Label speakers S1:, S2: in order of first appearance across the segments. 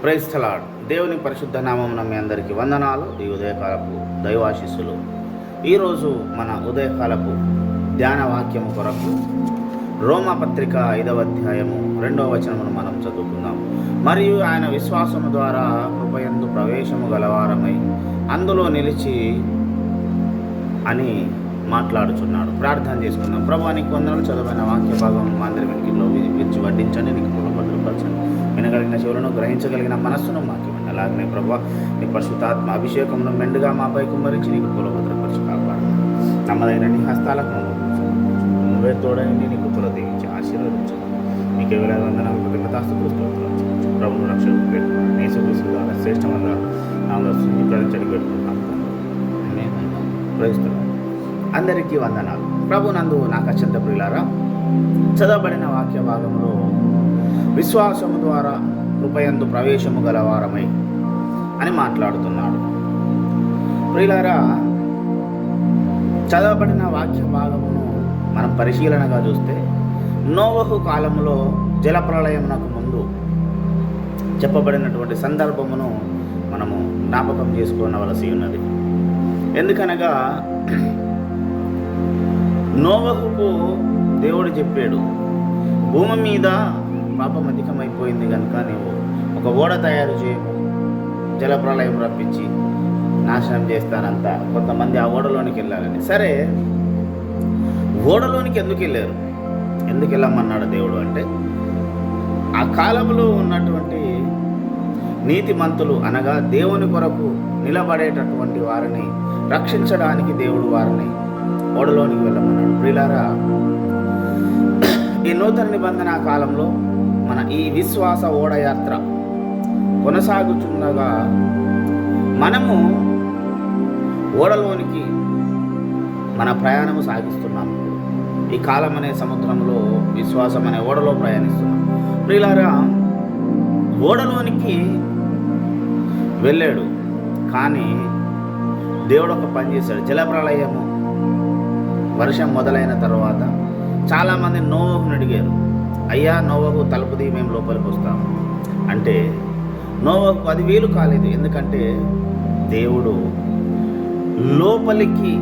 S1: Praise the lord. దేవుని పరిశుద్ధ నామమున మీ అందరికీ వందనాలు. ఈ ఉదయకాలపు దైవాశీస్సులు. ఈరోజు మన ఉదయకాలపు ధ్యాన వాక్యము కొరకు రోమపత్రిక 5వ అధ్యాయము 2వ వచనమును మనం చదువుకుందాం. మరియు ఆయన విశ్వాసము ద్వారా కృపయందు ప్రవేశము గలవారమై అందులో నిలిచి అని మాట్లాడుచున్నాడు. ప్రార్థన చేసుకుందాం. ప్రభువా, నీకు వందనాలు. చదువైన వాక్య భాగం మా అందరి వెనుకలో విరిచి వడ్డించండి. నీకు భద్రపరచండి. వినగలిగిన చెవులను, గ్రహించగలిగిన మనస్సును మాకు ఇవ్వండి. అలాగనే ప్రభువా, నీ పరిశుద్ధాత్మ అభిషేకమును మెండుగా మాపై కుమ్మరించి నీకు భద్రపరిచి కాపాడు. నమ్మదైన నీ హస్తాలకు నువ్వే తోడని నీ కృపలో దీవించి ఆశీర్వదించు. నీకు ఎవరైనా వందనాలు, కృతజ్ఞతాస్తుతులు, స్తోత్రాలు ప్రభువు రక్షకు పెట్టుకున్నాను. నీ సుఖ ద్వారా శ్రేష్టమైన నాలో ప్రజలు పెట్టుకుంటాం. ప్రయత్నం అందరికీ వందనాలు. ప్రభునందు నాకు అత్యంత ప్రియులారా, చదవబడిన వాక్య భాగంలో విశ్వాసము ద్వారా కృపయందు ప్రవేశము గలవారమై అని మాట్లాడుతున్నాడు. ప్రియులారా, చదవబడిన వాక్య భాగమును మనం పరిశీలనగా చూస్తే నోవహు కాలంలో జలప్రళయమునకు ముందు చెప్పబడినటువంటి సందర్భమును మనము జ్ఞాపకం చేసుకోవలసి ఉన్నది. ఎందుకనగా నోవహుకు దేవుడు చెప్పాడు, భూమి మీద పాపం అధికమైపోయింది కనుక నీవు ఒక ఓడ తయారు చేయము, జలప్రళయం రప్పించి నాశనం చేస్తానంతా. కొంతమంది ఆ ఓడలోనికి వెళ్ళాలని. సరే, ఓడలోనికి ఎందుకు వెళ్ళారు? ఎందుకు వెళ్ళమన్నాడు దేవుడు అంటే, ఆ కాలంలో ఉన్నటువంటి నీతిమంతులు అనగా దేవుని కొరకు నిలబడేటటువంటి వారిని రక్షించడానికి దేవుడు వారిని ఓడలోనికి వెళ్ళమన్నాడు. ప్రియులారా, ఈ నూతన నిబంధన కాలంలో మన ఈ విశ్వాస ఓడయాత్ర కొనసాగుతుండగా మనము ఓడలోనికి మన ప్రయాణము సాగిస్తున్నాము. ఈ కాలం అనే సముద్రంలో విశ్వాసం అనే ఓడలో ప్రయాణిస్తున్నాం. ప్రియులారా, ఓడలోనికి వెళ్ళాడు, కానీ దేవుడు ఒక పని చేశాడు. జలప్రళయము వర్షం మొదలైన తర్వాత చాలామంది నోవహుని అడిగారు, అయ్యా నోవహు తలుపుది, మేము లోపలికి వస్తాము అంటే నోవహుకు అది వీలు కాలేదు. ఎందుకంటే దేవుడు లోపలికి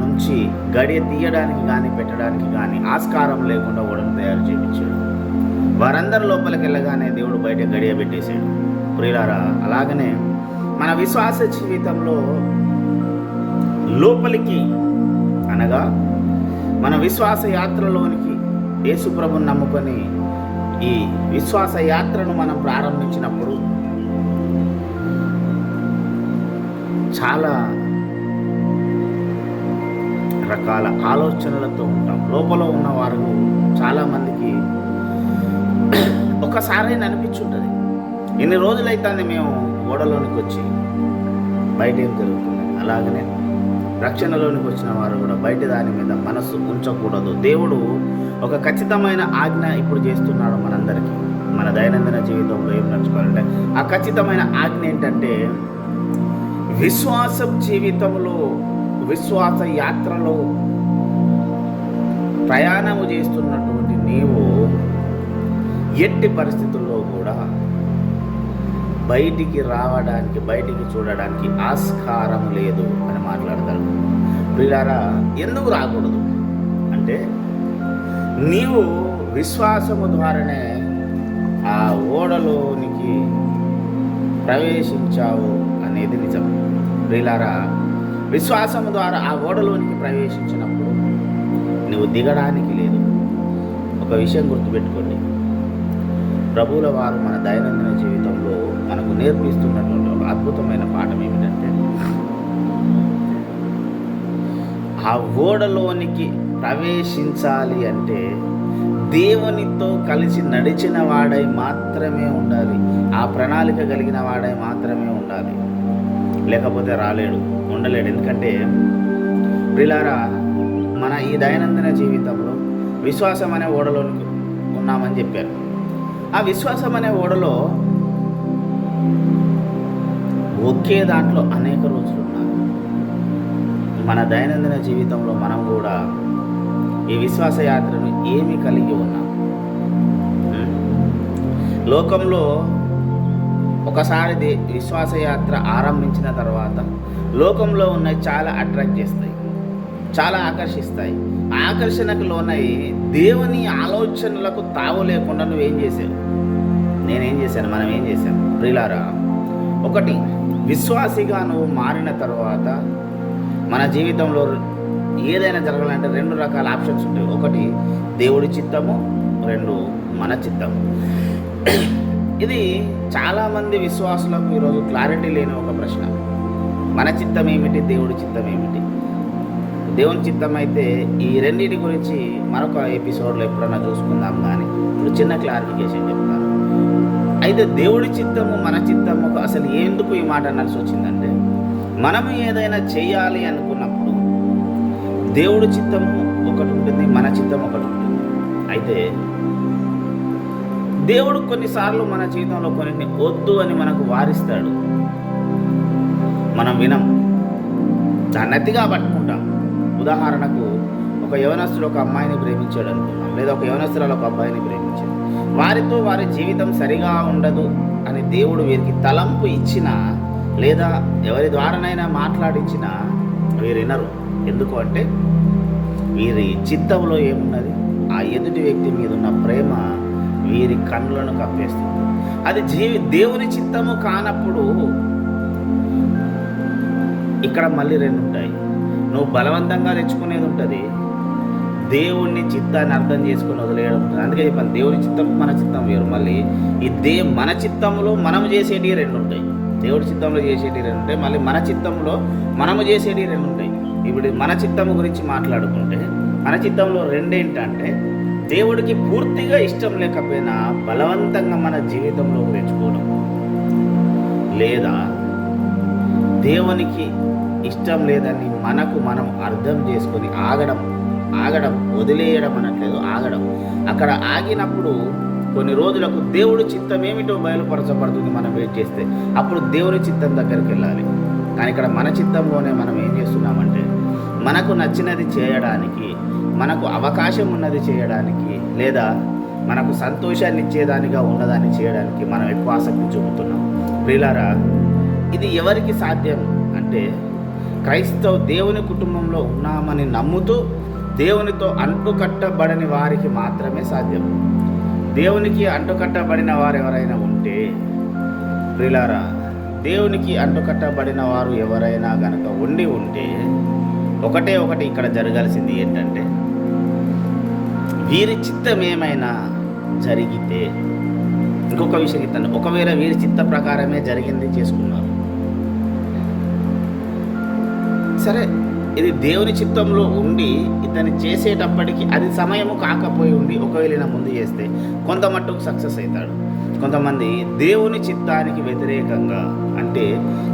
S1: నుంచి గడియ తీయడానికి కానీ పెట్టడానికి కానీ ఆస్కారం లేకుండా ఓడను తయారు చేయించాడు. వారందరూ లోపలికి వెళ్ళగానే దేవుడు బయట గడియ పెట్టేశాడు. ప్రియులారా, అలాగనే మన విశ్వాస జీవితంలో లోపలికి అనగా మన విశ్వాస యాత్రలోనికి యేసు ప్రభువుని నమ్ముకొని ఈ విశ్వాస యాత్రను మనం ప్రారంభించినప్పుడు చాలా రకాల ఆలోచనలతో ఉంటాం. లోపల ఉన్నవారు చాలామందికి ఒకసారి అనిపించుంటుంది, ఇన్ని రోజులైతే మేము ఓడలోనికి వచ్చి బయట ఏం జరుగుతుంది. అలాగనే రక్షణలోనికి వచ్చిన వారు కూడా బయట దాని మీద మనస్సు ఉంచకూడదు. దేవుడు ఒక ఖచ్చితమైన ఆజ్ఞ ఇప్పుడు చేస్తున్నాడు మనందరికీ. మన దైనందిన జీవితంలో ఏం నడుచుకోవాలంటే ఆ ఖచ్చితమైన ఆజ్ఞ ఏంటంటే, విశ్వాస జీవితంలో విశ్వాస యాత్రలో ప్రయాణము చేస్తున్నటువంటి నీవు ఎట్టి పరిస్థితుల్లో కూడా బయటికి రావడానికి, బయటికి చూడడానికి ఆస్కారం లేదు అని మాట్లాడతాడు. ప్రియులారా, ఎందుకు రాకూడదు అంటే, నీవు విశ్వాసము ద్వారానే ఆ ఓడలోనికి ప్రవేశించావు అనేది నిజం. ప్రియులారా, విశ్వాసము ద్వారా ఆ ఓడలోనికి ప్రవేశించినప్పుడు నువ్వు దిగడానికి లేదు. ఒక విషయం గుర్తుపెట్టుకోండి, ప్రభువుల వారు మన దైనందిన జీవితంలో మనకు నేర్పిస్తున్నటువంటి ఒక అద్భుతమైన పాఠం ఏమిటంటే, ఆ ఓడలోనికి ప్రవేశించాలి అంటే దేవునితో కలిసి నడిచిన వాడై మాత్రమే ఉండాలి. ఆ ప్రణాళిక కలిగిన వాడై మాత్రమే ఉండాలి, లేకపోతే రాలేడు, ఉండలేడు. ఎందుకంటే ప్రియులారా, మన ఈ దైనందిన జీవితంలో విశ్వాసం అనే ఓడలోనికి ఉన్నామని చెప్పారు. ఆ విశ్వాసం అనే ఓడలో ఒకే దాంట్లో అనేక రోజులు ఉన్నారు. మన దైనందిన జీవితంలో మనం కూడా ఈ విశ్వాస యాత్రను ఏమి కలిగి ఉన్నాం? లోకంలో ఒకసారి విశ్వాసయాత్ర ఆరంభించిన తర్వాత లోకంలో ఉన్నవి చాలా అట్రాక్ట్ చేస్తాయి, చాలా ఆకర్షిస్తాయి. ఆకర్షణకు లోనై దేవుని ఆలోచనలకు తావు లేకుండా నువ్వేం చేసావు, నేనేం చేశాను, మనం ఏం చేశాం ప్రియులారా? ఒకటి, విశ్వాసిగా నువ్వు మారిన తర్వాత మన జీవితంలో ఏదైనా జరగాలంటే 2 రకాల ఆప్షన్స్ ఉంటాయి. ఒకటి దేవుడి చిత్తము, 2 మన చిత్తము. ఇది చాలామంది విశ్వాసులకు ఈరోజు క్లారిటీ లేని ఒక ప్రశ్న. మన చిత్తం ఏమిటి, దేవుడి చిత్తం ఏమిటి? దేవుని చిత్తం అయితే ఈ రెండింటి గురించి మరొక ఎపిసోడ్లో ఎప్పుడన్నా చూసుకుందాం, కానీ ఇప్పుడు చిన్న క్లారిఫికేషన్ చెప్తాను. అయితే దేవుడి చిత్తము మన చిత్తము అసలు ఎందుకు ఈ మాట అనాల్సి వచ్చిందంటే, మనము ఏదైనా చేయాలి అనుకున్నప్పుడు దేవుడి చిత్తము ఒకటి ఉంటుంది, మన చిత్తం ఒకటి ఉంటుంది. అయితే దేవుడు కొన్నిసార్లు మన జీవితంలో కొన్ని వద్దు అని మనకు వారిస్తాడు, మనం వినం, దాన్ని అతిగా పట్టుకుంటాం. ఉదాహరణకు, ఒక యవనస్తుడు ఒక అమ్మాయిని ప్రేమించాడు అనుకున్నాం, లేదా ఒక యవనస్తురాలు ఒక అబ్బాయిని ప్రేమించాడు. వారితో వారి జీవితం సరిగా ఉండదు అని దేవుడు వీరికి తలంపు ఇచ్చినా, లేదా ఎవరి ద్వారానైనా మాట్లాడించినా వీరు వినరు. ఎందుకు అంటే వీరి చిత్తంలో ఏమున్నది, ఆ ఎదుటి వ్యక్తి మీద ఉన్న ప్రేమ వీరి కన్నులను కప్పేస్తుంది. అది దేవుని చిత్తము కానప్పుడు ఇక్కడ మళ్ళీ 2 ఉంటాయి. నువ్వు బలవంతంగా తెచ్చుకునేది ఉంటుంది, దేవుని చిత్తాన్ని అర్థం చేసుకుని వదిలేయడం ఉంటుంది. అందుకే చెప్పాను, దేవుని చిత్తం మన చిత్తం వేరు. మళ్ళీ ఈ మన చిత్తంలో మనము చేసేటివి 2 ఉంటాయి, దేవుడి చిత్తంలో చేసేటివి 2 ఉంటాయి, మళ్ళీ మన చిత్తంలో మనము చేసేటివి 2 ఉంటాయి. ఇప్పుడు మన చిత్తము గురించి మాట్లాడుకుంటే, మన చిత్తంలో 2 ఏంటంటే, దేవుడికి పూర్తిగా ఇష్టం లేకపోయినా బలవంతంగా మన జీవితంలోకి తెచ్చుకోవడం, లేదా దేవునికి ఇష్టం లేదని మనం అర్థం చేసుకొని ఆగడం వదిలేయడం అనట్లేదు, ఆగడం. అక్కడ ఆగినప్పుడు కొన్ని రోజులకు దేవుడి చిత్తం ఏమిటో బయలుపరచబడుతుంది. మనం వెయిట్ చేస్తే అప్పుడు దేవుని చిత్తం దగ్గరికి వెళ్ళాలి. కానీ ఇక్కడ మన చిత్తంలోనే మనం ఏం చేస్తున్నామంటే, మనకు నచ్చినది చేయడానికి, మనకు అవకాశం ఉన్నది చేయడానికి, లేదా మనకు సంతోషాన్ని ఇచ్చేదానిగా ఉన్నదాన్ని చేయడానికి మనం ఎక్కువ ఆసక్తి చూపుతున్నాం. ప్రియులారా, ఇది ఎవరికి సాధ్యం అంటే, దేవుని కుటుంబంలో ఉన్నామని నమ్ముతూ దేవునితో అంటుకట్టబడని వారికి మాత్రమే సాధ్యం. దేవునికి అంటుకట్టబడిన వారు ఎవరైనా ఉంటే, ప్రియులారా, దేవునికి అంటుకట్టబడిన వారు ఎవరైనా గనక ఉంటే ఒకటి ఇక్కడ జరగాల్సింది ఏంటంటే, వీరి చిత్తం ఏమైనా జరిగితే, ఇంకొక విషయం చెప్తాను, ఒకవేళ వీరి చిత్త ప్రకారమే జరిగింది చేసుకున్నారు, సరే, ఇది దేవుని చిత్తంలో ఉండి ఇతన్ని చేసేటప్పటికి అది సమయము కాకపోయి ఉండి ఒకవేళ ముందు చేస్తే కొంత మట్టుకు సక్సెస్ అవుతాడు. కొంతమంది దేవుని చిత్తానికి వ్యతిరేకంగా, అంటే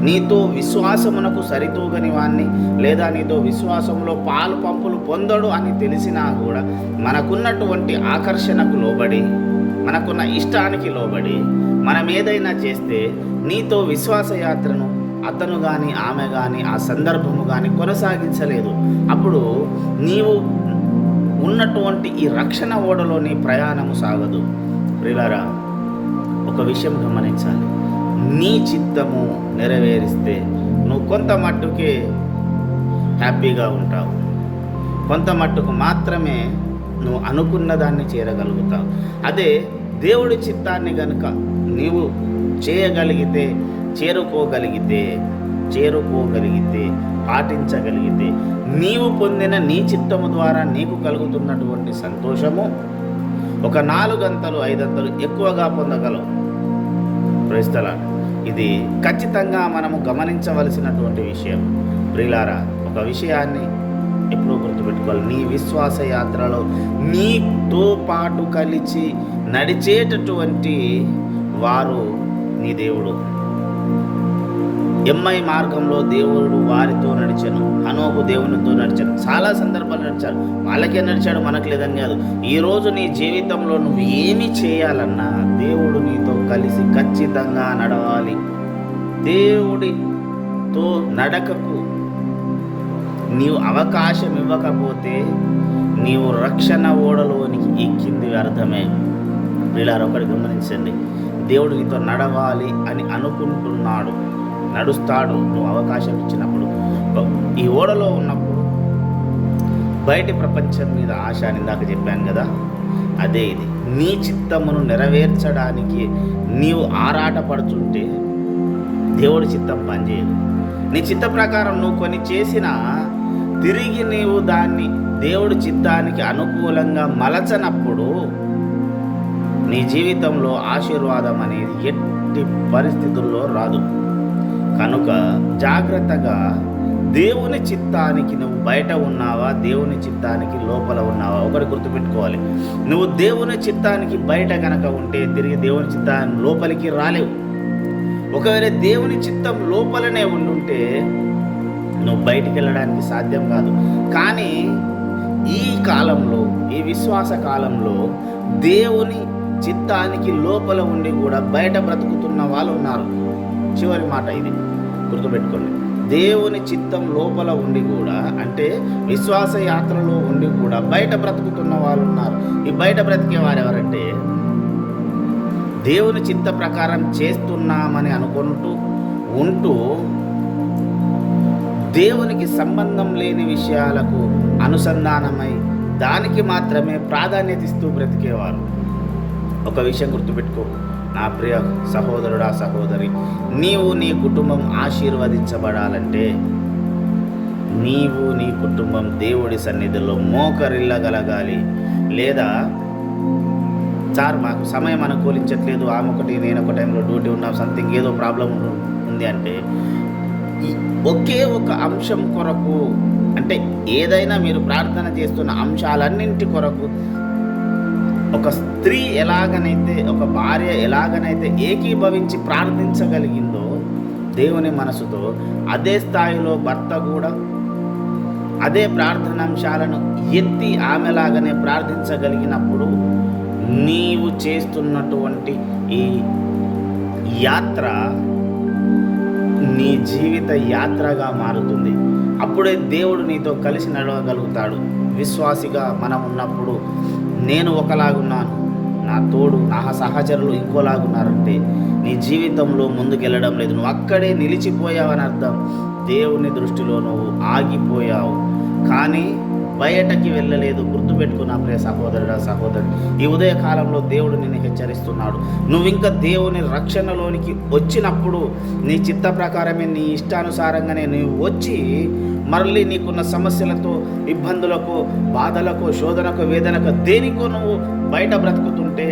S1: నీతో విశ్వాసమునకు సరితూగని వాణ్ణి, లేదా నీతో విశ్వాసంలో పాలు పంపులు పొందడు అని తెలిసినా కూడా మనకున్నటువంటి ఆకర్షణకు లోబడి, మనకున్న ఇష్టానికి లోబడి మనం ఏదైనా చేస్తే నీతో విశ్వాసయాత్రను అతను కానీ ఆమె కానీ ఆ సందర్భము కానీ కొనసాగించలేదు. అప్పుడు నీవు ఉన్నటువంటి ఈ రక్షణ ఓడలో నీ ప్రయాణము సాగదు. ప్రియులారా, ఒక విషయం గమనించాలి, నీ చిత్తము నెరవేరిస్తే నువ్వు కొంత మట్టుకే హ్యాపీగా ఉంటావు, కొంత మట్టుకు మాత్రమే నువ్వు అనుకున్న దాన్ని చేరగలుగుతావు. అదే దేవుడి చిత్తాన్ని కనుక నీవు చేయగలిగితే, చేరుకోగలిగితే పాటించగలిగితే, నీవు పొందిన నీ చిత్తము ద్వారా నీకు కలుగుతున్నటువంటి సంతోషము ఒక 4 అంతలు 5 అంతలు ఎక్కువగా పొందగలవు. ప్రైస్తలాడ్. ఇది ఖచ్చితంగా మనము గమనించవలసినటువంటి విషయం. ప్రియులారా, ఒక విషయాన్ని ఎప్పుడూ గుర్తుపెట్టుకోవాలి, నీ విశ్వాస యాత్రలో నీతో పాటు కలిసి నడిచేటటువంటి వారు నీ దేవుడు. ఎమ్మై మార్గంలో దేవుడు వారితో నడిచాను, హనోకు దేవునితో నడిచాను, చాలా సందర్భాలు నడిచాడు. వాళ్ళకే నడిచాడు, మనకు లేదని కాదు. ఈరోజు నీ జీవితంలో నువ్వు ఏమి చేయాలన్నా దేవుడు నీతో కలిసి ఖచ్చితంగా నడవాలి. దేవుడితో నడకకు నీవు అవకాశం ఇవ్వకపోతే నీవు రక్షణ ఓడలోనికి ఎక్కింది అర్థమే. వీళ్ళారు ఒకటి గమనించండి, దేవుడు నీతో నడవాలి అని అనుకుంటున్నాడు, నడుస్తాడు నువ్వు అవకాశం ఇచ్చినప్పుడు. ఈ ఓడలో ఉన్నప్పుడు బయటి ప్రపంచం మీద ఆశ అని ఇందాక చెప్పాను కదా, అదే ఇది. నీ చిత్తమును నెరవేర్చడానికి నీవు ఆరాటపడుతుంటే దేవుడి చిత్తం పనిచేయదు. నీ చిత్త ప్రకారం నువ్వు కొన్ని చేసినా తిరిగి నీవు దాన్ని దేవుడి చిత్తానికి అనుకూలంగా మలచనప్పుడు నీ జీవితంలో ఆశీర్వాదం అనేది ఎట్టి పరిస్థితుల్లో రాదు. కనుక జాగ్రత్తగా దేవుని చిత్తానికి నువ్వు బయట ఉన్నావా, దేవుని చిత్తానికి లోపల ఉన్నావా, ఒకటి గుర్తుపెట్టుకోవాలి. నువ్వు దేవుని చిత్తానికి బయట కనుక ఉంటే తిరిగి దేవుని చిత్తాన్ని లోపలికి రాలేవు. ఒకవేళ దేవుని చిత్తం లోపలనే ఉండుంటే నువ్వు బయటికి వెళ్ళడానికి సాధ్యం కాదు. కానీ ఈ కాలంలో, ఈ విశ్వాస కాలంలో దేవుని చిత్తానికి లోపల ఉండి కూడా బయట బ్రతుకుతున్న వాళ్ళు ఉన్నారు. చివరి మాట ఇది గుర్తుపెట్టుకోండి. దేవుని చిత్తం లోపల ఉండి కూడా, అంటే విశ్వాస యాత్రలో ఉండి కూడా బయట బ్రతుకుతున్న వాళ్ళు ఉన్నారు. ఈ బయట బ్రతికే వారు ఎవరంటే దేవుని చిత్త ప్రకారం చేస్తున్నామని అనుకుంటూ ఉంటూ దేవునికి సంబంధం లేని విషయాలకు అనుసంధానమై దానికి మాత్రమే ప్రాధాన్యత ఇస్తూ బ్రతికేవారు. ఒక విషయం గుర్తుపెట్టుకో నా ప్రియ సహోదరుడా, సహోదరి, నీవు నీ కుటుంబం ఆశీర్వదించబడాలంటే నీవు నీ కుటుంబం దేవుడి సన్నిధిలో మోకరిల్లగలగాలి. లేదా సార్ మాకు సమయం అనుకూలించట్లేదు, ఆమె ఒకటి నేను ఒక టైంలో డ్యూటీ ఉన్నాం, సంథింగ్ ఏదో ప్రాబ్లం ఉంది అంటే ఒకే ఒక అంశం కొరకు, అంటే ఏదైనా మీరు ప్రార్థన చేస్తున్న అంశాలన్నింటి కొరకు ఒక స్త్రీ ఎలాగనైతే, ఒక భార్య ఎలాగనైతే ఏకీభవించి ప్రార్థించగలిగిందో దేవుని మనసుతో, అదే స్థాయిలో భర్త కూడా అదే ప్రార్థనాంశాలను ఎత్తి ఆమెలాగానే ప్రార్థించగలిగినప్పుడు నీవు చేస్తున్నటువంటి ఈ యాత్ర నీ జీవిత యాత్రగా మారుతుంది. అప్పుడే దేవుడు నీతో కలిసి నడవగలుగుతాడు. విశ్వాసిగా మనం ఉన్నప్పుడు నేను ఒకలాగున్నాను, నా తోడు నా సహచరులు ఇంకోలాగున్నారంటే నీ జీవితంలో ముందుకెళ్ళడం లేదు, నువ్వు అక్కడే నిలిచిపోయావని అర్థం. దేవుని దృష్టిలో నువ్వు ఆగిపోయావు, కానీ బయటకి వెళ్ళలేదు. గుర్తుపెట్టుకున్న ప్రియ సహోదరుడా, సహోదరు, ఈ ఉదయకాలంలో దేవుడు నిన్ను హెచ్చరిస్తున్నాడు. నువ్వు ఇంకా దేవుని రక్షణలోనికి వచ్చినప్పుడు నీ చిత్త ప్రకారమే, నీ ఇష్టానుసారంగానే నువ్వు వచ్చి మళ్ళీ నీకున్న సమస్యలతో, ఇబ్బందులకు, బాధలకు, శోధనకు, వేదనకు, దేనికో నువ్వు బయట బ్రతుకుతుంటే,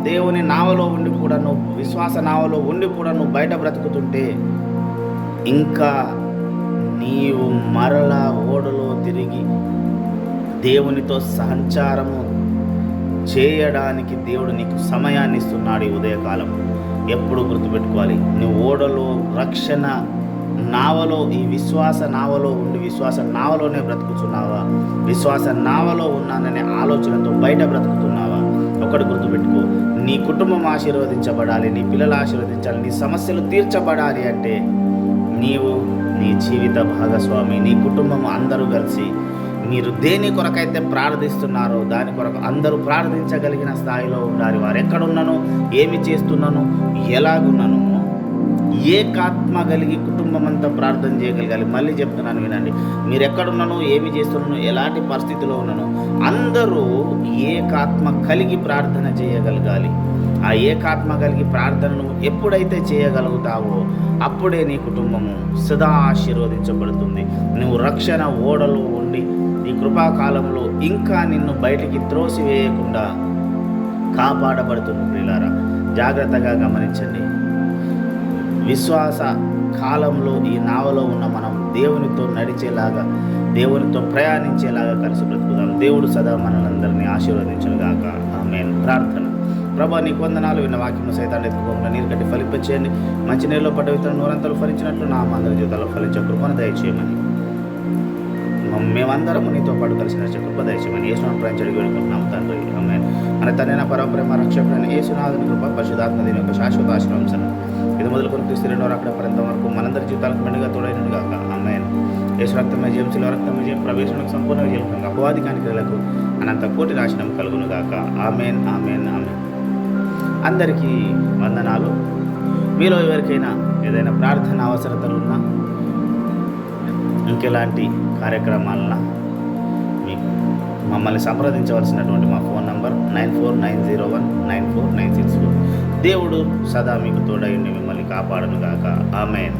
S1: దేవుని నావలో ఉండి కూడా నువ్వు, విశ్వాస నావలో ఉండి కూడా నువ్వు బయట బ్రతుకుతుంటే ఇంకా నీవు మరలా ఓడలో తిరిగి దేవునితో సంచారము చేయడానికి దేవుడు నీకు సమయాన్ని ఇస్తున్నాడు. ఈ ఉదయకాలం ఎప్పుడు గుర్తుపెట్టుకోవాలి, నువ్వు ఓడలో, రక్షణ నావలో, ఈ విశ్వాస నావలో ఉండి విశ్వాస నావలోనే బ్రతుకుతున్నావా, విశ్వాస నావలో ఉన్నాననే ఆలోచనతో బయట బ్రతుకుతున్నావా? ఒకటి గుర్తుపెట్టుకో, నీ కుటుంబం ఆశీర్వదించబడాలి, నీ పిల్లలు ఆశీర్వదించాలి, నీ సమస్యలు తీర్చబడాలి అంటే నీవు, నీ జీవిత భాగస్వామి, నీ కుటుంబం అందరూ కలిసి మీరు దేని కొరకైతే ప్రార్థిస్తున్నారో దాని కొరకు అందరూ ప్రార్థించగలిగిన స్థాయిలో ఉండాలి. వారు ఎక్కడున్నానో, ఏమి చేస్తున్నానో, ఎలాగున్నానో ఏకాత్మ కలిగి కుటుంబం అంతా ప్రార్థన చేయగలగాలి. మళ్ళీ చెప్తున్నాను వినండి, మీరు ఎక్కడున్నానో, ఏమి చేస్తున్నానో, ఎలాంటి పరిస్థితిలో ఉన్నానో అందరూ ఏకాత్మ కలిగి ప్రార్థన చేయగలగాలి. ఆ ఏకాత్మ కలిగి ప్రార్థనను ఎప్పుడైతే చేయగలుగుతావో అప్పుడే నీ కుటుంబము సదా ఆశీర్వదించబడుతుంది. నువ్వు రక్షణ ఓడలో ఉండి ఈ కృపాకాలంలో ఇంకా నిన్ను బయటికి త్రోసివేయకుండా కాపాడబడుతున్న ప్రియులారా, జాగ్రత్తగా గమనించండి. విశ్వాస కాలంలో ఈ నావలో ఉన్న మనం దేవునితో నడిచేలాగా, దేవునితో ప్రయాణించేలాగా కలిసి బ్రతుకుదాం. దేవుడు సదా మనలందరినీ ఆశీర్వదించునుగాక. ఆమేన్. ప్రార్థన. ప్రభా, నీకు వందనాలు. విన్న వాక్యము సైతాన్ని ఎత్తుకోకుండా నీరు కట్టి ఫలింపచేయండి. మంచి నీళ్ళలో పడ్డ విత్తనం నూరంతలు ఫలించినట్లు నా అందరి జీవితాల్లో ఫలించే కృపను దయచేయమని, మేమందరము నీతో పాటు కలిసి నడిచే కృప దయచేయమని యేసునామమున ప్రార్థించి వేడుకుంటున్నాము తండ్రి. ఆమేన్. మన తండ్రైన పరమప్రేమ రక్షకుడైన యేసునాథుని కృప, పరిశుద్ధాత్మ దేవుని యొక్క శాశ్వత ఆశీర్వాదం ఇది మొదలుకొని క్రీస్తు రెండో రాకడ పర్యంత వరకు మనందరి జీవితాలకు మెండుగా తోడైనగాక. ఆమేన్. యేసు రక్తమే జయం, శిలువ రక్తమే జయం, ప్రవేశంకు సంపూర్ణ విజయం, అపవాది కానికలకు అనంత కోటి నాశనం కలుగునుగాక. ఆమేన్, ఆమేన్, ఆమేన్. అందరికీ వందనాలు. మీలో ఎవరికైనా ఏదైనా ప్రార్థన అవసరతలు ఉన్నా, ఇంకెలాంటి కార్యక్రమాలన్నా మీకు మమ్మల్ని సంప్రదించవలసినటువంటి మా ఫోన్ నంబర్ 9490194964. దేవుడు సదా మీకు తోడయుండి మిమ్మల్ని కాపాడును గాక. ఆమేన్.